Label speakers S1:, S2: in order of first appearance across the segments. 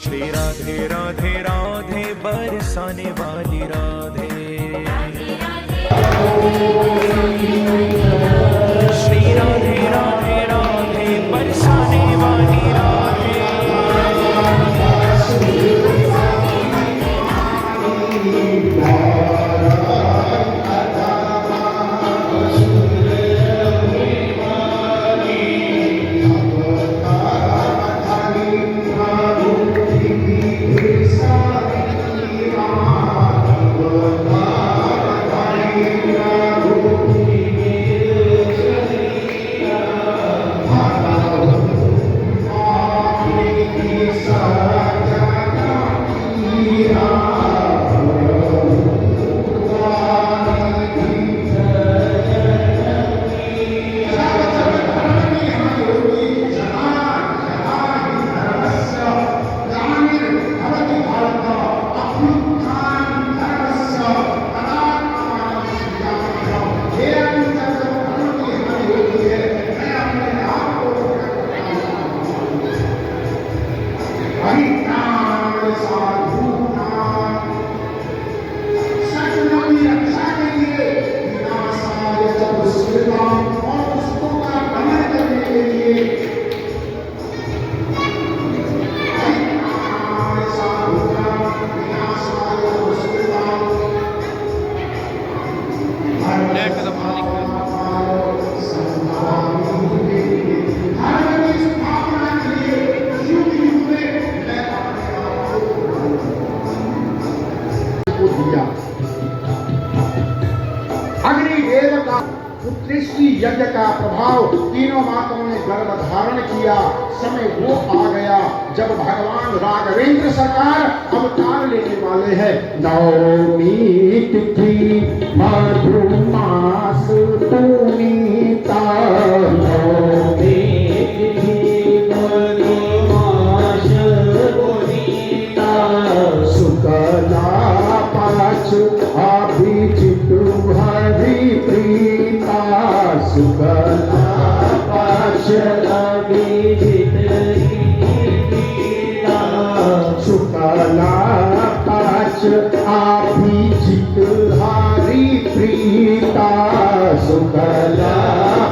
S1: श्री राधे राधे राधे बरसाने वाली राधे। श्री राधे राधे राधे बरसाने वाली राधे।
S2: अग्निदेव का उत्कृष्टि यज्ञ का प्रभाव तीनों माताओं ने गर्भ धारण किया। समय वो आ गया जब भगवान राघवेंद्र सरकार अवतार लेने वाले हैं। नवमी तिथि मधुमास पुनीता, नवमी तिथि मधुमास पुनीता, शुक्ला पक्ष अभिजित हरि प्रीता, शुक्ला पक्ष अभिजित प्रीता, शुक्ला पक्ष अभिजित हरि प्रीता, शुक्ला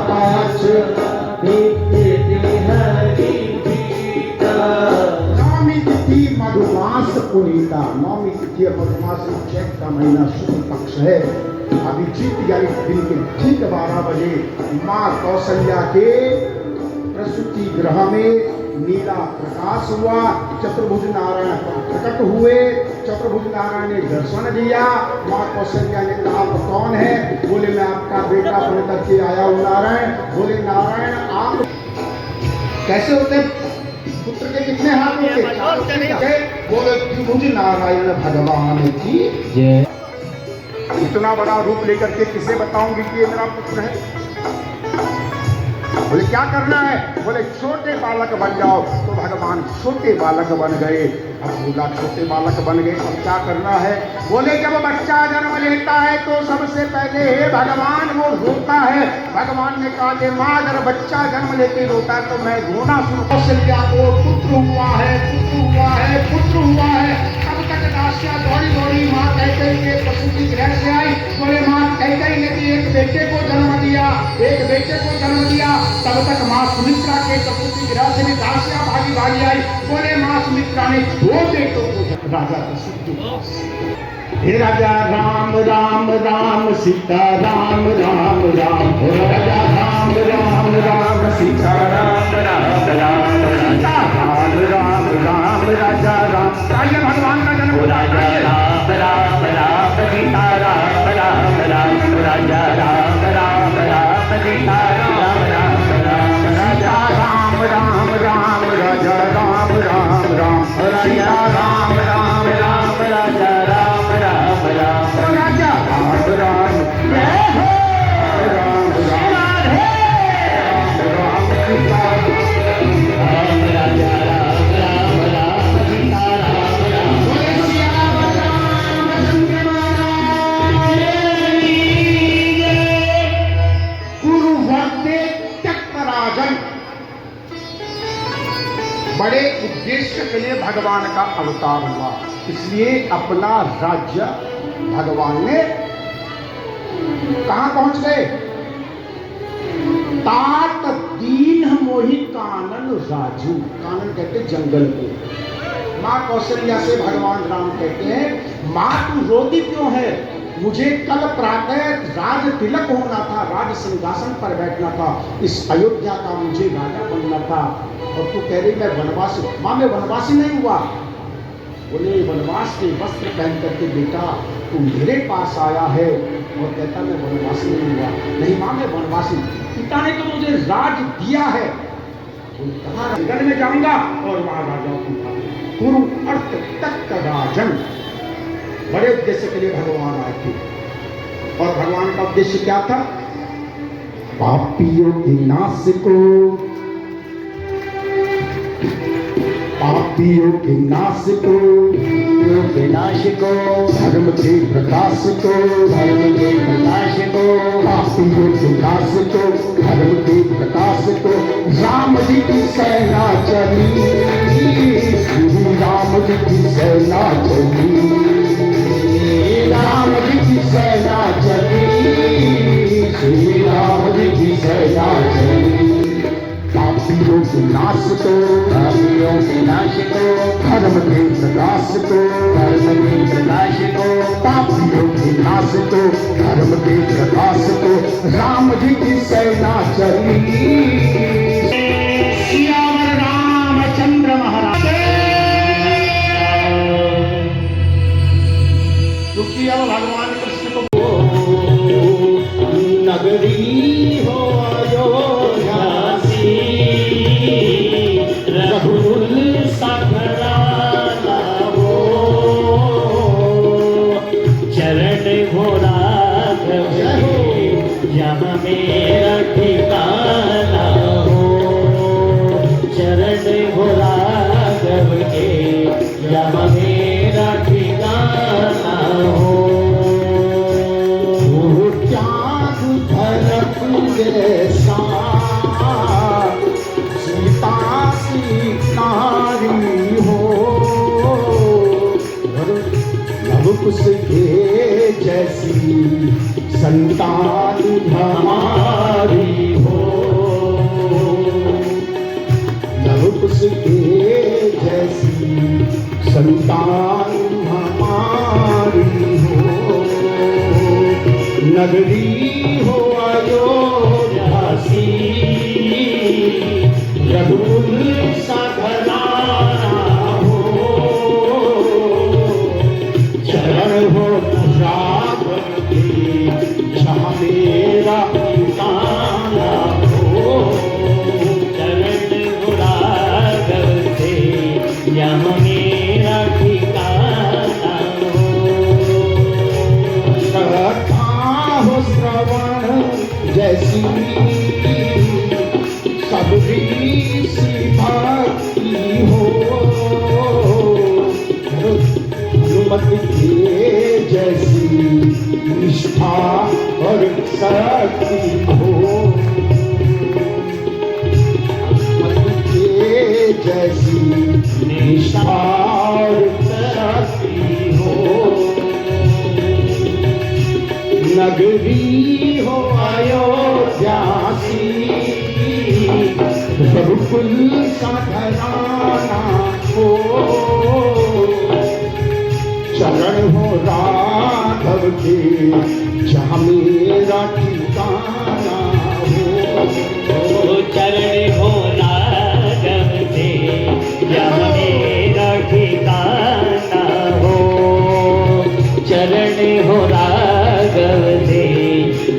S2: पक्ष अभिजित हरि प्रीता। नवमी तिथि मधुमास पुनीता, नवमी तिथि मधुमास चैत का महीना शुक्ल पक्ष है। अभिजीत यानी दिन के ठीक 12 बजे माँ कौशल्या के प्रसूति गृह में नीला प्रकाश हुआ। चतुर्भुज नारायण प्रकट हुए। चतुर्भुज नारायण ने दर्शन दिया। माँ कौशल्या ने कहा आप कौन है? बोले मैं आपका बेटा बन करके आया हूँ नारायण। बोले नारायण आप कैसे होते? पुत्र के कितने हाथ होते? बोले त्रिभुज नारायण भगवान की जय। इतना बड़ा रूप लेकर के किसे बताऊंगी कि ये मेरा पुत्र है? बोले क्या करना है? बोले छोटे बालक बन जाओ। तो भगवान छोटे बालक बन गए। अब बोला छोटे बालक बन गए, अब क्या करना है? बोले जब बच्चा जन्म लेता है तो सबसे पहले भगवान वो रोता है। भगवान ने कहा कि माँ अगर बच्चा जन्म लेते रोता है तो मैं रोना शुरू। कौशल्या को पुत्र हुआ है, पुत्र हुआ है, पुत्र हुआ है। तब तक दासियां दौड़ी दौड़ी माँ कैकेयी के प्रसूति गृह से आई। बोले माँ कैकेयी ने भी एक बेटे को जन्म दिया, एक बेटे को जन्म दिया। तब तक माँ सुमित्रा के प्रसूति गृह से भी दासियां भागी भागी आई। बोले माँ सुमित्रा ने 2 बेटों को राजा प्रसूति। हे राजा राम राम राम सीता राम राम राम, हो राजा राम राम राम सीता राम राम राम, सीता राम राम राम राजा राम। आइए भगवान का जन्म। राजा राम राम राम सीता राम राम राम, राजा राम राम राम सीता राम राम राम, राजा राम राम राम राजा राम राम राम, राजा राम राम राम राजा राम राम राम, राजा राम राम जय हो राम राम राम राम सीता भगवान का अवतार हुआ, इसलिए अपना राज्य भगवान ने कहां पहुंच गए? तात दीन मोहि कानन राजू। कानन कहते जंगल को। मां कौशल्या से भगवान राम कहते हैं, मां तू रोती क्यों है? मुझे कल प्रातः राज तिलक होना था, राज सिंहासन पर बैठना था, इस अयोध्या का मुझे राजा बनना था, और तू कह रही मैं वनवासी। मां मैं वनवासी नहीं हुआ। बोले वनवास के वस्त्र पहन करके बेटा तू मेरे पास आया है और कहता मैं वनवासी नहीं हुआ। नहीं मां मैं वनवासी, पिता ने तो मुझे राज दिया है। कहा जंगल में जाऊंगा और वहां राजाओं को कुरु अर्थ तक राजन, बड़े उद्देश्य के लिए भगवान आए थे। और भगवान का उद्देश्य क्या था? पापियों के नाश को, पापियों के नाश को,
S3: विनाश को,
S2: धर्म के प्रकाश को,
S3: धर्म के प्रकाश को,
S2: पापियों के नाश को, धर्म के प्रकाश को, राम जी की सेना चली, श्री राम जी की सेना चली, राम जी की सेना चली, श्री राम जी की सेना चली। पापियों के नाश को,
S3: पापियों के नाश को,
S2: धर्म के प्रकाश को,
S3: धर्म के प्रकाश को,
S2: पापियों के नाश को, धर्म के प्रकाश को, राम जी की सेना चली। सियावर रामचंद्र महाराज। क्योंकि अब भगवान कृष्ण को
S3: नगरी हो अयोध्या सी, रघुकुल सघराना हो, चरण हो राघव के, यहाँ मेरा ठिकाना हो, चरण हो राघव के, यहाँ मेरा ठिकाना हो।
S2: जैसा सीता सी नारी हो, लव कुश के जैसी संतान हमारी हो, लव कुश के जैसी संतान हमारी हो। नगरी हो अयोध्या सी, रघुकुल सघराना हो, चरण हो राघव के, जहाँ मेरा ठिकाना हो,
S3: चरण हो राघव के, यहाँ मेरा ठिकाना हो।
S2: हो श्रवण जैसी सबरी सी भक्ति हो, हनुमत के जैसी निष्ठा और शक्ति हो, हनुमत के जैसी निष्ठा और शक्ति हो। नगरी हो अयोध्या सी, रघुकुल सघराना हो, चरण हो राघव के, जहाँ मेरा ठिकाना हो,
S3: चरण हो राघव के, यहाँ मेरा ठिकाना हो, चरण हो राघव के,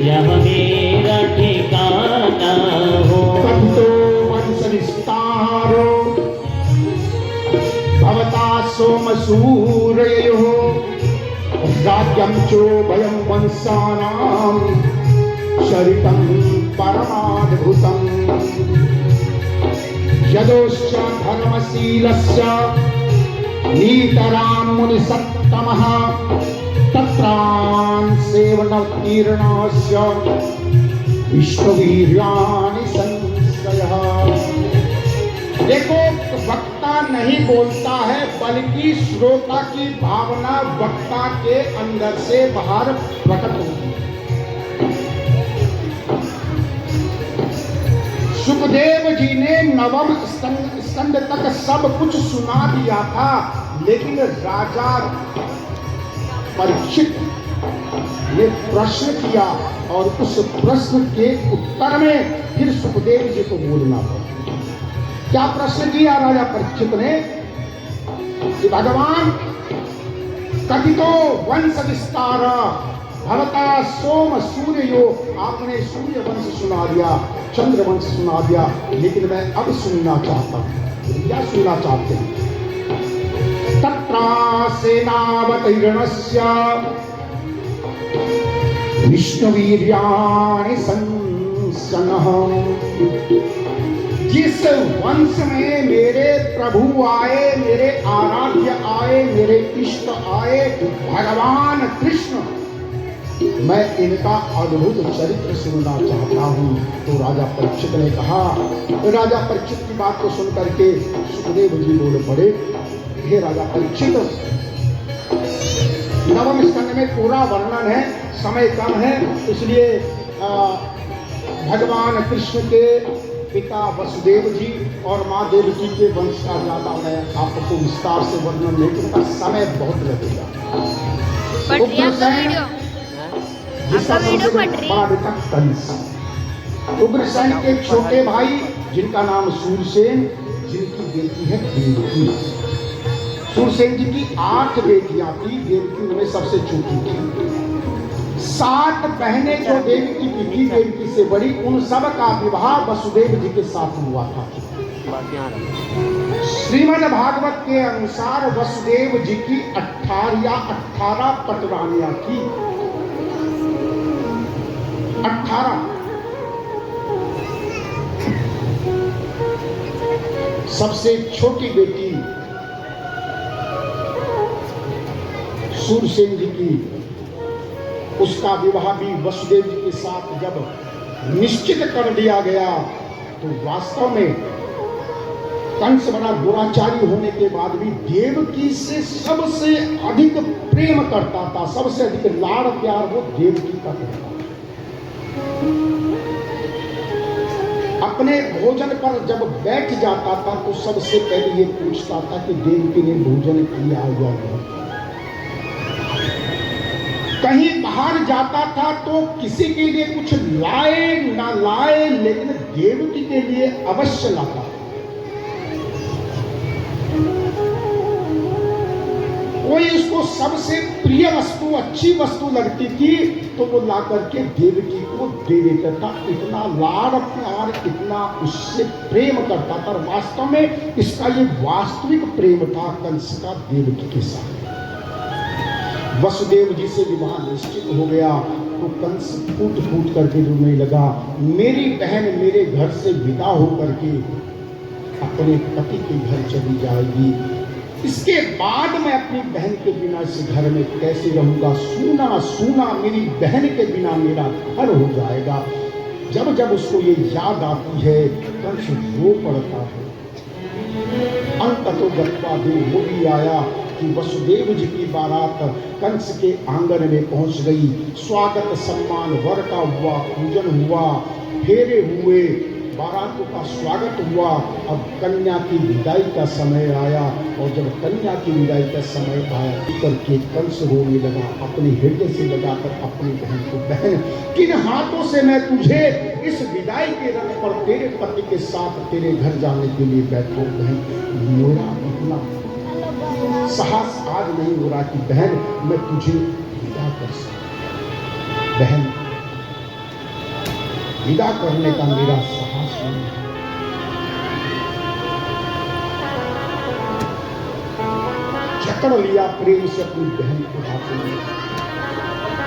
S3: यहाँ मेरा ठिकाना हो।
S2: कंतो वंश विस्तारो भवता सोम सूरयो, राज्यं चोभयं वंशानां शरितं परमाद्भुतम्। यदोश्च धर्मशीलस्य नीतरां मुनिसत्तमः, तत्रान् सेवनोत्तीर्णस्य विश्ववीर्याणि संशयः। देखो वक्ता नहीं बोलता है, बल्कि श्रोता की भावना वक्ता के अंदर से बाहर प्रकट होती है। सुखदेव जी ने नवम स्कंद तक सब कुछ सुना दिया था, लेकिन राजा परीक्षित ने प्रश्न किया और उस प्रश्न के उत्तर में फिर सुखदेव जी को बोलना पड़ा। क्या प्रश्न किया राजा परीक्षित ने कि भगवान कथितो वंश विस्तार भवता सोम सूर्यो, आपने सूर्य वंश सुना दिया, चंद्र वंश सुना दिया, लेकिन मैं अब सुनना चाहता हूं। क्या सुनना चाहते हैं? तत्रा सेनावतीर्णस्य विष्णुवीर्याणि संसनः, जिस वंश में मेरे प्रभु आए, मेरे आराध्य आए, मेरे इष्ट आए, भगवान कृष्ण, मैं इनका अद्भुत चरित्र सुनना चाहता हूं। तो राजा परीक्षित ने कहा, राजा परीक्षित की बात को सुनकर के सुखदेव जी बोल पड़े, हे राजा परीक्षित, नवम स्कंद में पूरा वर्णन है, समय कम है, इसलिए भगवान कृष्ण के पिता वसुदेव जी और माँ देवकी के वंश का ज्यादा मैं आपको विस्तार से वर्णन नहीं करूंगा, समय बहुत लगेगा। उग्रसेन के छोटे भाई जिनका नाम सूरसेन, जिनकी बेटी है देवकी। सूरसेन जी की 8 बेटियां थी, देवकी उनमें सबसे छोटी थी। 7 बहनें जो देवकी की थी, देवकी से बड़ी, उन सब का विवाह वसुदेव जी के साथ हुआ था। श्रीमद् भागवत के अनुसार वसुदेव जी की 18 पटरानियां थी। 18। सबसे छोटी बेटी सूरसेन जी की, उसका विवाह भी वसुदेव जी के साथ जब निश्चित कर दिया गया, तो वास्तव में कंस बड़ा दुराचारी होने के बाद भी देवकी से सबसे अधिक प्रेम करता था, सबसे अधिक लाड़ प्यार वो देवकी का करता था। अपने भोजन पर जब बैठ जाता था तो सबसे पहले ये पूछता था कि देवकी ने भोजन किया या नहीं। कहीं बाहर जाता था तो किसी के लिए कुछ लाए ना लाए, लेकिन देवकी के लिए अवश्य लाता। कोई उसको सबसे प्रिय वस्तु, अच्छी वस्तु लगती थी तो वो ला करके देवकी को दे देता था। इतना लाड़ प्यार, इतना उससे प्रेम करता था। वास्तव में इसका ये वास्तविक प्रेम था कंस का देवकी के साथ। वसुदेव जी से विवाह निश्चित हो गया तो कंस फूट फूट करके रोने लगा। मेरी बहन मेरे घर से विदा होकर के अपने पति के घर चली जाएगी, इसके बाद मैं अपनी बहन के बिना इस घर में कैसे रहूंगा। सूना सूना मेरी बहन के बिना मेरा घर हो जाएगा। जब जब उसको ये याद आती है कंस रो पड़ता है। अंततो गत्वा दिन वो भी आया कि वसुदेव जी की बारात कंस के आंगन में पहुंच गई। स्वागत सम्मान वर का हुआ, पूजन हुआ, फेरे हुए, बारातों का स्वागत हुआ। अब कन्या की विदाई का समय आया और जब कन्या की विदाई का समय आया करके कंस रोने लगा, अपने हृदय से लगाकर अपनी बहन को, बहन किन हाथों से मैं तुझे इस विदाई के रथ पर तेरे पति के साथ तेरे घर जाने के लिए बैठो। बहन मेरा इतना साहस आज नहीं हो रहा कि बहन मैं तुझे विदा कर सकूं। बहन विदा करने का मेरा साहस नहीं। जकड़ लिया प्रेम से अपनी बहन को हाथ में।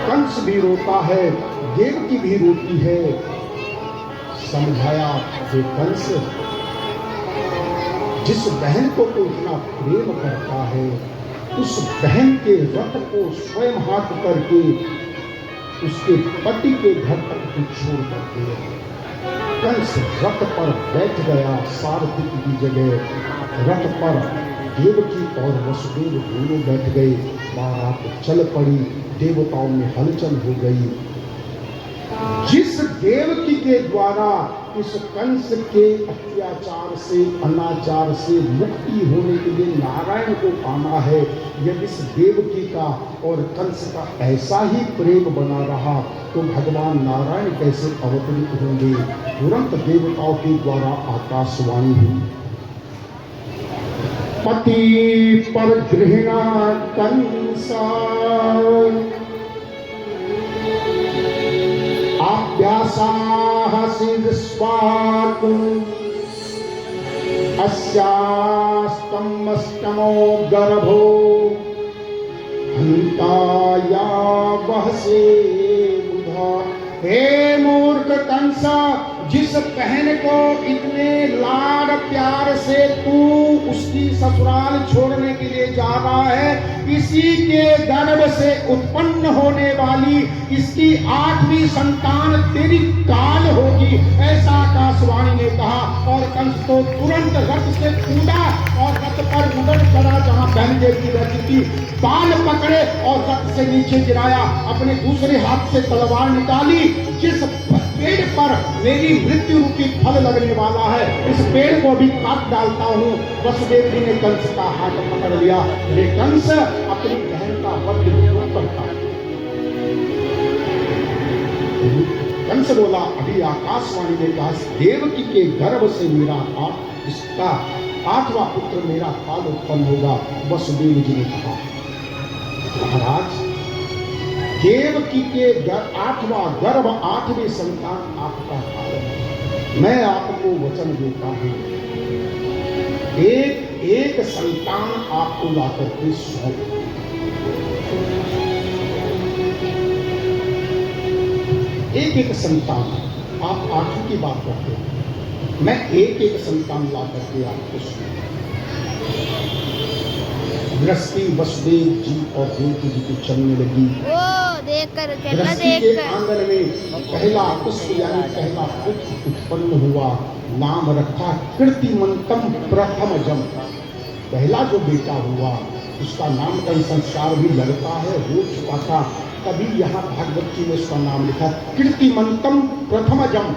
S2: कंस भी रोता है, देवकी भी रोती है। समझाया कि कंस, जिस बहन को तो इतना प्रेम करता है, उस बहन के रथ को स्वयं हाथ करके उसके पति के घर तक छोड़ करके कंस रथ पर बैठ गया सारथी की जगह। रथ पर देवकी और वसुदेव दोनों बैठ गए। बारात चल पड़ी, देवताओं में हलचल हो गई। जिस देवकी के द्वारा इस कंस के अत्याचार से, अनाचार से मुक्ति होने के लिए नारायण को आना है, यदि इस देवकी का और कंस का ऐसा ही प्रेम बना रहा तो भगवान नारायण कैसे अवतरित होंगे। तुरंत देवताओं के द्वारा आकाशवाणी हुई, पति पर घृणा कंसा आप्यासाः सिद्धस्वात् अस्यास्तमस्तमो गर्भो हन्ताया वहसे बुधा। हे मूर्ख कंस, जिस बहन को इतने लाड प्यार से तू उसकी ससुराल छोड़ने के लिए जा रहा है, इसी के गर्भ से उत्पन्न होने वाली इसकी 8वीं संतान तेरी काल होगी, ऐसा आकाशवाणी ने कहा। और कंस तो तुरंत रथ से कूदा और रथ पर उतर चढ़ा जहां बहन देवी रहती थी, बाल पकड़े और रथ से नीचे गिराया। अपने दूसरे हाथ से तलवार निकाली, जिस पेड़ पर मेरी मृत्यु रूपी फल लगने वाला है, इस पेड़ को भी काट डालता हूँ। वसुदेव जी ने कंस का हाथ पकड़ लिया। रे कंस, अपनी बहन का वध क्यों करता है? कंस बोला, अभी आकाशवाणी ने कहा देवकी के गर्भ से मेरा इसका 8वां पुत्र मेरा काल उत्पन्न होगा। वसुदेव जी ने कहा, महाराज, देवकी के 8वां गर्भ 8वीं संतान आपका काल है। मैं आपको वचन देता हूं, एक संतान आपको लाकर के सौंप। एक संतान, आप 8वीं की बात करते हैं, मैं एक संतान लाकर के आपको सौंप। गृहस्थी वसुदेव जी और देवकी जी को चलने लगी। गृहस्थी के आंगन में पहला पुष्प यानी पहला पुत्र उत्पन्न हुआ। नाम रखा कीर्तिमंतम प्रथमजम। पहला जो बेटा हुआ उसका नामकरण संस्कार भी लगता है, हो चुका था, तभी यहाँ भागवत जी ने उसका नाम लिखा कीर्तिमंतम प्रथमजम।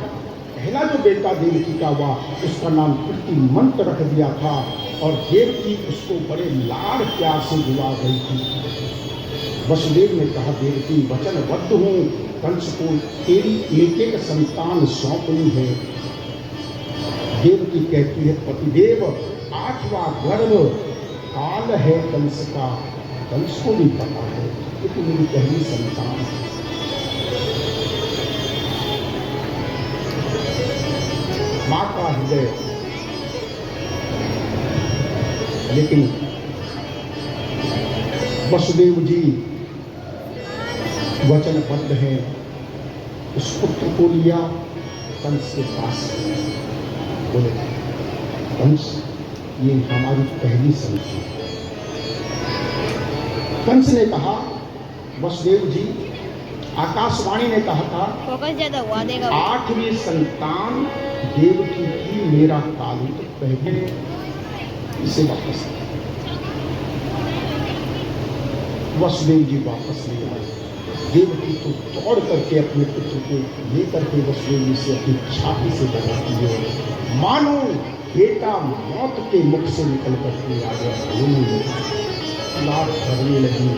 S2: पहला जो बेटा देवकी का हुआ उसका नाम कीर्तिमंत रख दिया था। और देवकी उसको बड़े लाड़ प्यार से बुला गई थी। वसुदेव ने कहा, देवकी वचनबद्ध हूँ, कंस को तेरी एक संतान सौंपनी है। देवकी कहती है, पतिदेव 8वां गर्भ काल है कंस का, कंस को भी पता है कि तू मेरी पहली संतान है। मां का हृदय, लेकिन वसुदेव जी वचनबद्ध हैं। उस पुत्र को लिया कंस के पास, बोले, कंस ये हमारी पहली संतान। कंस ने कहा, वसुदेव जी, आकाशवाणी ने कहा था 8वीं संतान देवकी की मेरा काल तो पहले इसे वापस। वसुदेव जी वापस ले आए। देवकी तो दौड़ करके अपने पुत्र को लेकर के वसुदेव जी से अपनी छाती से लगाती है, मानो बेटा मौत के मुख से निकल करके आ गया। लाड करने लगी।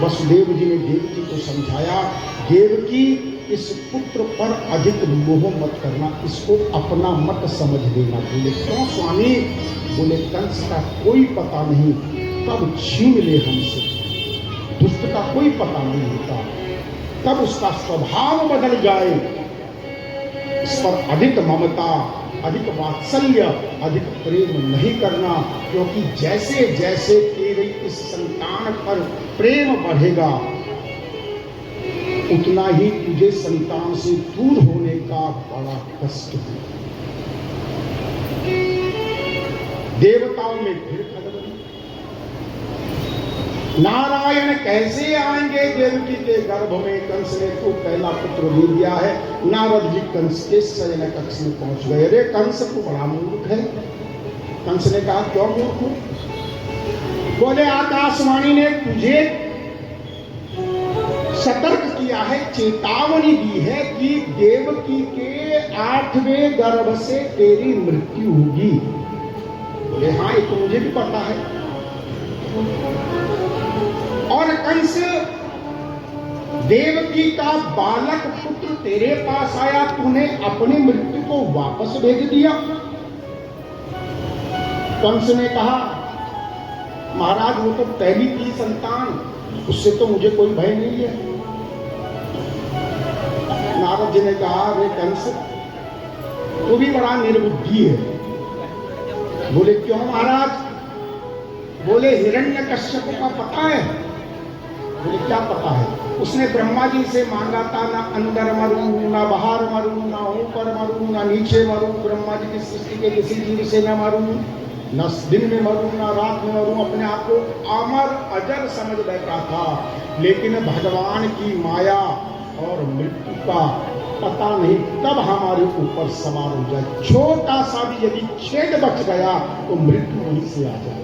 S2: वसुदेव जी ने देवकी को समझाया, देवकी इस पुत्र पर अधिक मोह मत करना, इसको अपना मत समझ लेना। बोले, क्यों स्वामी? बोले, कंस का कोई पता नहीं कब छीन ले हमसे, दुष्ट का कोई पता नहीं होता, तब उसका स्वभाव बदल जाए। इस पर अधिक ममता, अधिक वात्सल्य, अधिक प्रेम नहीं करना, क्योंकि जैसे जैसे तेरी इस संतान पर प्रेम बढ़ेगा उतना ही तुझे संतान से दूर होने का बड़ा कष्ट है। देवताओं में फिर खलबली। नारायण कैसे आएंगे देवकी के गर्भ में? कंस ने तो पहला पुत्र दे दिया है। नारद जी कंस के शयन कक्ष में पहुंच गए। अरे कंस तो बड़ा मूर्ख है। कंस ने कहा क्यों मूर्ख हूं? बोले आकाशवाणी ने तुझे सतर्क किया है, चेतावनी दी है कि देवकी के 8वें गर्भ से तेरी मृत्यु होगी। बोले हाँ ये तो मुझे भी पता है। और कंस देवकी का बालक पुत्र तेरे पास आया, तूने अपनी मृत्यु को वापस भेज दिया। कंस ने कहा महाराज वो तो पहली थी संतान, उससे तो मुझे कोई भय नहीं है। नारद जी ने कहा रे कंस तू भी बड़ा निर्बुद्धि है। बोले क्यों महाराज? बोले हिरण्यकश्यप का पता है? बोले क्या पता है? उसने ब्रह्मा जी से मांगा था ना अंदर मरूं, ना बाहर मरूं, ना ऊपर मरूं, ना नीचे मरूं, ब्रह्मा जी की सृष्टि के किसी जीव से न मरूं, न दिन में मरूं, ना रात में मरूं। अपने आप को अमर अजर समझ बैठा था। लेकिन भगवान की माया और मृत्यु का पता नहीं कब हमारे ऊपर सवार हो जाए। छोटा सा भी यदि छेद बच गया तो मृत्यु वहीं से आ जाए।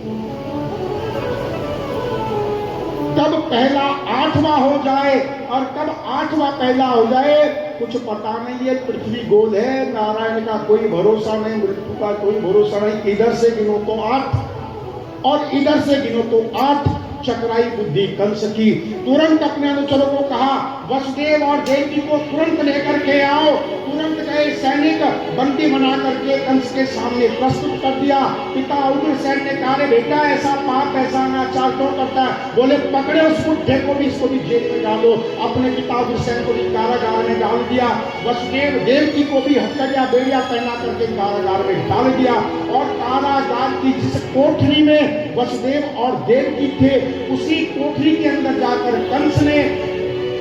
S2: कब पहला 8वां हो जाए और कब 8वां पहला हो जाए कुछ पता नहीं है। पृथ्वी गोल है, नारायण का कोई भरोसा नहीं, मृत्यु का कोई भरोसा नहीं। इधर से गिनो तो 8 और इधर से गिनो तो 8। चक्राई बुद्धि कंस की। तुरंत अपने अनुचरों को कहा वसुदेव और देवकी को तुरंत लेकर के आओ। तुरंत गए सैनिक बंदी बना करके कंस के सामने प्रस्तुत कर दिया। पिता उग्रसेन ने कहा रे बेटा ऐसा पाप ऐसा अनाचार क्यों करता है? बोले पकड़े उस बुड्ढे को भी, इसको भी जेल में डालो। अपने पिता उग्रसेन को भी कारागार में डाल दिया। वसुदेव देवकी को भी हथकड़िया बेड़िया पहना करके कारागार में डाल दिया। और कारागार की जिस कोठरी में वसुदेव और देवकी थे उसी कोठरी के अंदर जाकर कंस ने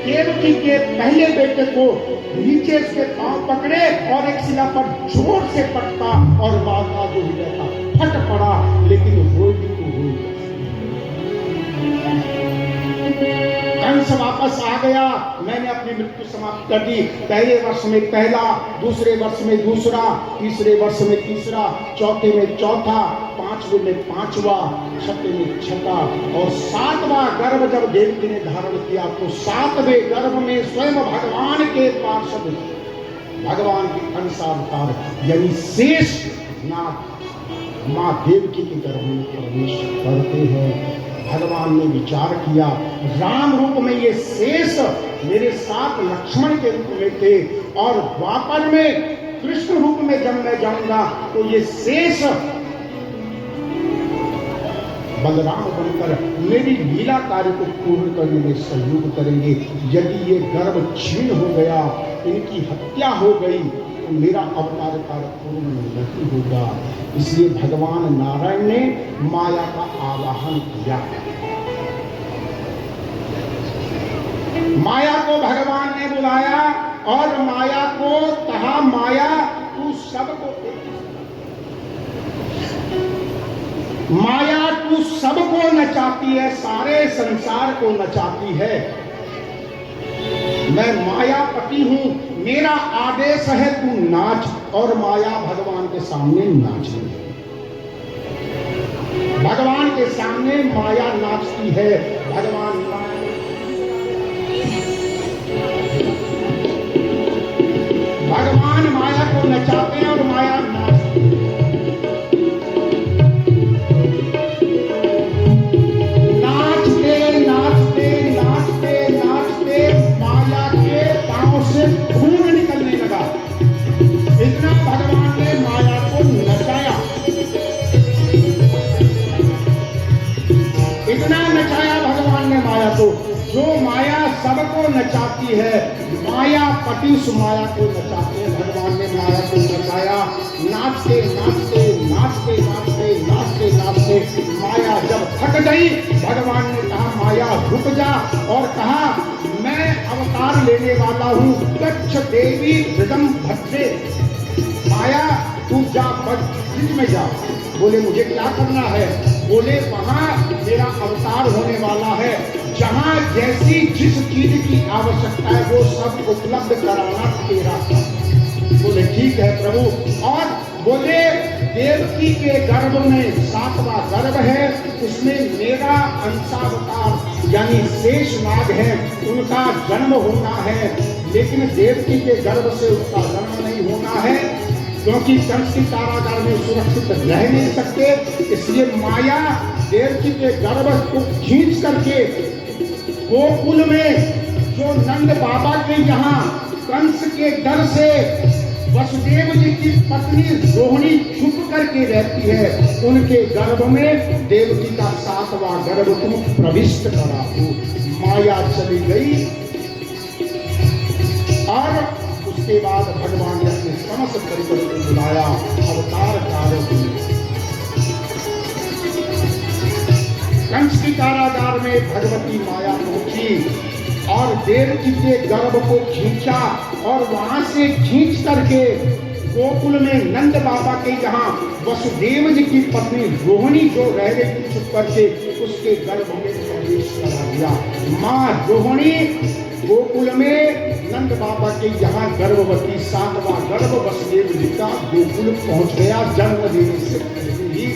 S2: देवकी के पहले बेटे को नीचे से पांव पकड़े और एक शिला पर जोर से पटका और माथा जो हृदय था फट पड़ा। लेकिन हुई तो हुई। कंस वापस आ गया। मैंने अपनी मृत्यु समाप्त कर दी। पहले वर्ष में पहला, दूसरे वर्ष में दूसरा, तीसरे वर्ष में तीसरा, चौथे में चौथा, 5वें में 5वां, 6वें में 6वां और 7वां गर्भ जब देवकी ने धारण किया तो 7वें गर्भ में स्वयं भगवान के पार्षद भगवान के अंशावतार यानी शेष नाग मां देवकी के गर्भ में प्रवेश करते हैं। भगवान ने विचार किया राम रूप में ये शेष मेरे साथ लक्ष्मण के रूप में थे और द्वापर में कृष्ण रूप में जब मैं जाऊंगा तो ये शेष बलराम बनकर मेरी लीला कार्य को पूर्ण करने में सहयोग करेंगे। यदि ये गर्भ छीन हो गया, इनकी हत्या हो गई तो मेरा अवतार कार्य पूर्ण नहीं होगा। इसलिए भगवान नारायण ने माया का आवाहन किया। माया को भगवान ने बुलाया और माया को कहा माया तू सबको माया तू सबको नचाती है, सारे संसार को नचाती है। मैं मायापति हूं, मेरा आदेश है तू नाच। और माया भगवान के सामने नाच रही है। भगवान के सामने माया नाचती है। भगवान माया को नचाते हैं और माया नाचती है। खून निकलने लगा। इतना भगवान ने माया को नचाया, इतना नचाया भगवान ने माया को। जो माया सबको नचाती है, माया पति उस माया को नचाते हैं। भगवान ने माया को नचाया। नाचते नाचते नाचते नाचते नाचते नाचते माया जब थक गई, भगवान ने कहा माया रुक जा और कहा मैं अवतार लेने वाला हूं। गच्छ देवी हृदम भद्रे। माया तू जा, ब्रिज में जा। बोले मुझे क्या करना है? बोले वहां मेरा अवतार होने वाला है, जहां जैसी जिस चीज की आवश्यकता है वो सब उपलब्ध कराना तेरा काम। बोले ठीक है प्रभु। और बोले देवकी के गर्भ में 7वां गर्भ है, उसमें मेरा अंशावतार यानी शेषनाग है, उनका जन्म होना है, लेकिन देवकी के गर्भ से उसका जन्म नहीं होना है, क्योंकि कंस की कारागार में सुरक्षित रह नहीं सकते। इसलिए माया देवकी के गर्भ को खींच करके गोकुल में जो नंद बाबा के यहाँ कंस के डर से वसुदेव जी की पत्नी रोहिणी छुप करके रहती है, उनके गर्भ में देवकी का 7वां गर्भ तुम प्रविष्ट करा दो। माया चली गई और उसके बाद भगवान ने अपने समस्त परिवार को बुलाया, अवतार कार्य। कंस की कारागार में भगवती माया पहुंची और देवकी के गर्भ को खींचा और वहां से खींच करके गोकुल में नंद बाबा के यहाँ वसुदेव जी की पत्नी रोहिणी जो रह रही थी छुप करके, उसके गर्भ में प्रवेश करा दिया। माँ रोहिणी गोकुल में नंद बाबा के यहाँ गर्भवती 7वां गर्भ वसुदेव जी का गोकुल पहुंच गया। जन्म देने से पहले ही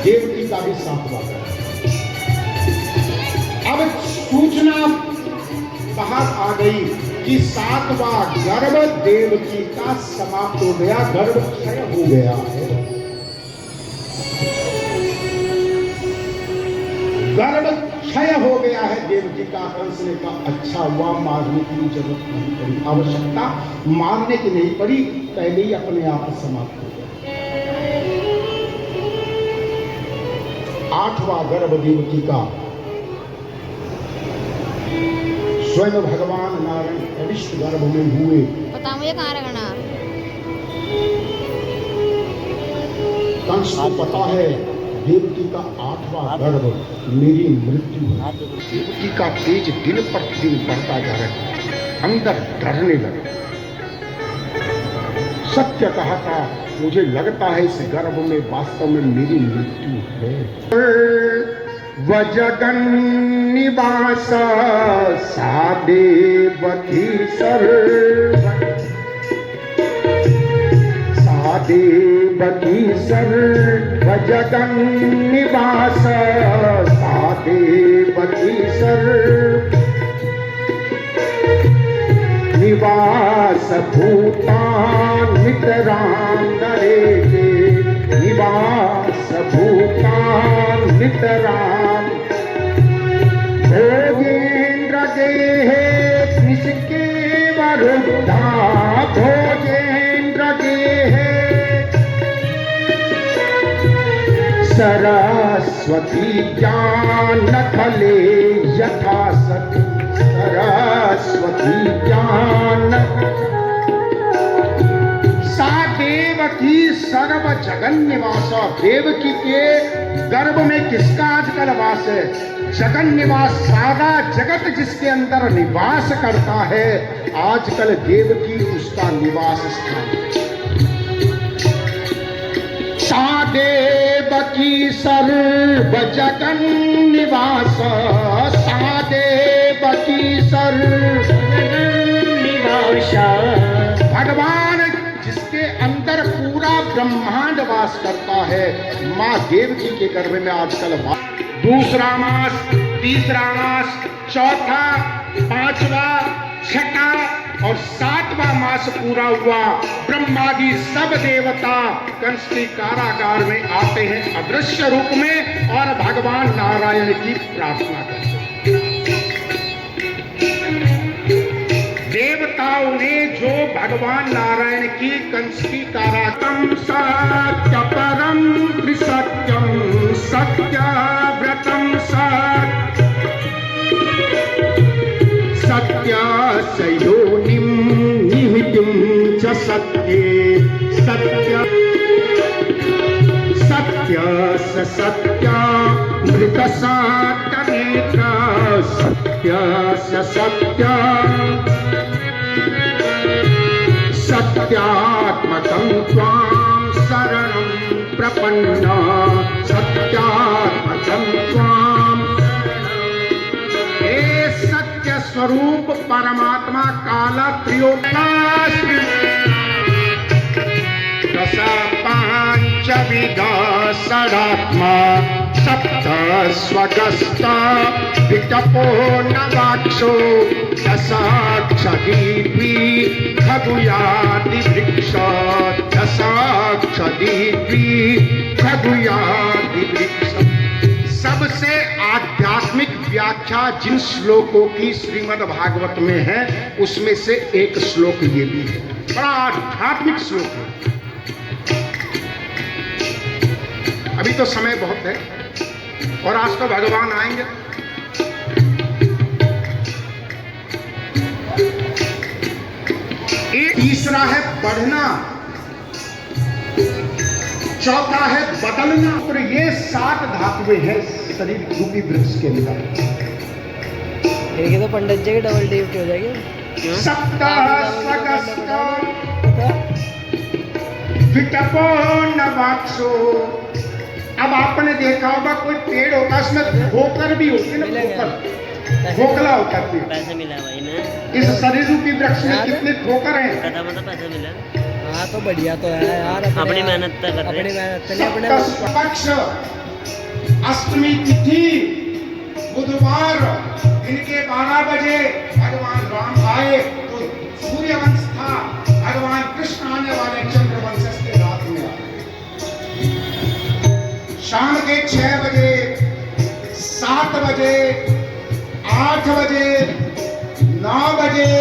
S2: देवकी का भी 7वां गर्भ। अब सूचना बाहर आ गई कि 7वां गर्भ देवकी का समाप्त हो गया, गर्भ क्षय हो गया है। गर्भ क्षय हो गया है देवकी का। कंस ने कहा अच्छा हुआ, मारने की जरूरत नहीं पड़ी, आवश्यकता मारने की नहीं पड़ी, पहले ही अपने आप समाप्त हो गया। 8वां गर्भ देवकी का स्वयं भगवान नारायण प्रविष्ट गर्भ में हुए।
S4: पता मुझे कहाँ रखना।
S2: कंस को पता है देवकी का 8वां गर्भ मेरी मृत्यु है। देवकी का तेज दिन प्रतिदिन बढ़ता जा रहा है, अंदर डरने लगे। सत्य कहा था, मुझे लगता है इस गर्भ में वास्तव में मेरी मृत्यु है। वजगन निवास सादेवकी सर, सादेवकी सर, वजगन निवास सादेवकी सर, निवास भूतान मितरांगरे, निवास भूतान मितराम, भोगेन्द्र गेहे निष्के वरुद्धा, भोगेन्द्र गेहे सरस्वती ज्ञान खले यथा सती, सरस्वती ज्ञान। देवकी सर्व जगन निवास, देवकी के गर्भ में किसका आजकल वास है? जगन निवास, सारा जगत जिसके अंदर निवास करता है, आजकल देवकी उसका निवास स्थान। सादेवकी सर्व जगन निवास, सादेवकी सर्व निवास। भगवान जिसके अंदर पूरा ब्रह्मांड वास करता है, माँ देवकी के गर्भ में आजकल दूसरा मास, तीसरा मास, चौथा, 5वां, 6वां और 7वां मास पूरा हुआ। ब्रह्मादि सब देवता कंस के कारागार में आते हैं अदृश्य रूप में और भगवान नारायण की प्रार्थना करते हैं। देवताओं ने जो भगवान नारायण की कंस की कारागम सत्य परम त्रिसत्यम सत्याव्रतम सत्य सत्य योनिम निहितम च सत्ये सत्य सत्य सत्य मृत सत्यनेत्र सत्य सत्य सत्यात्मकं त्वां शरणं प्रपन्ना, सत्यात्मकं स्वरूप परमात्मा काला त्रियोपास दश पांचविधा षडात्मा सप्त स्वगस्त विटपो नवाक्षो दशाक्षदीपी खगुयादि वृक्ष दशाक्षदीपी खगुयादि वृक्ष। सबसे आध्यात्मिक व्याख्या जिन श्लोकों की श्रीमद् भागवत में है उसमें से एक श्लोक ये भी है, बड़ा आध्यात्मिक श्लोक है। अभी तो समय बहुत है और आज तो भगवान आएंगे। एक तीसरा है बढ़ना, चौथा है बदलना। और ये 7 धातुएं हैं शरीर रूपी वृक्ष के अंदर।
S4: ठीक है, तो पंडित जी की डबल ड्यूटी हो जाएगी।
S2: सप्त विटपो नवाक्षो। अब आपने देखा होगा कोई पेड़ होता है उसमें ठोकर भी होती है ना, ठोकर ठोकला होता है।
S3: पैसे मिला भाई ना
S2: इस शरीर रूपी वृक्ष में कितने ठोकर हैं?
S3: पता पैसा मिला।
S4: हाँ तो बढ़िया तो है यार,
S3: अपनी मेहनत तो कर रहे।
S4: अपनी मेहनत से नहीं, अपने
S2: पक्ष अष्टमी तिथि बुधवार दिन के 12 बजे भगवान राम आए तो सूर्यवंश था, भगवान कृष्ण आने वाले चंद्रवंश के रात में आए। शाम के 6 बजे 7 बजे 8 बजे 9 बजे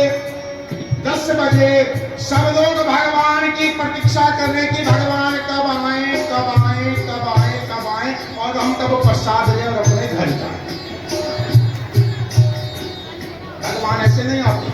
S2: 10 बजे सब लोग भगवान की प्रतीक्षा करने की, भगवान कब आए कब आए कब आए कब आए, और हम तब प्रसाद लें और अपने घर जाए। भगवान ऐसे नहीं आते।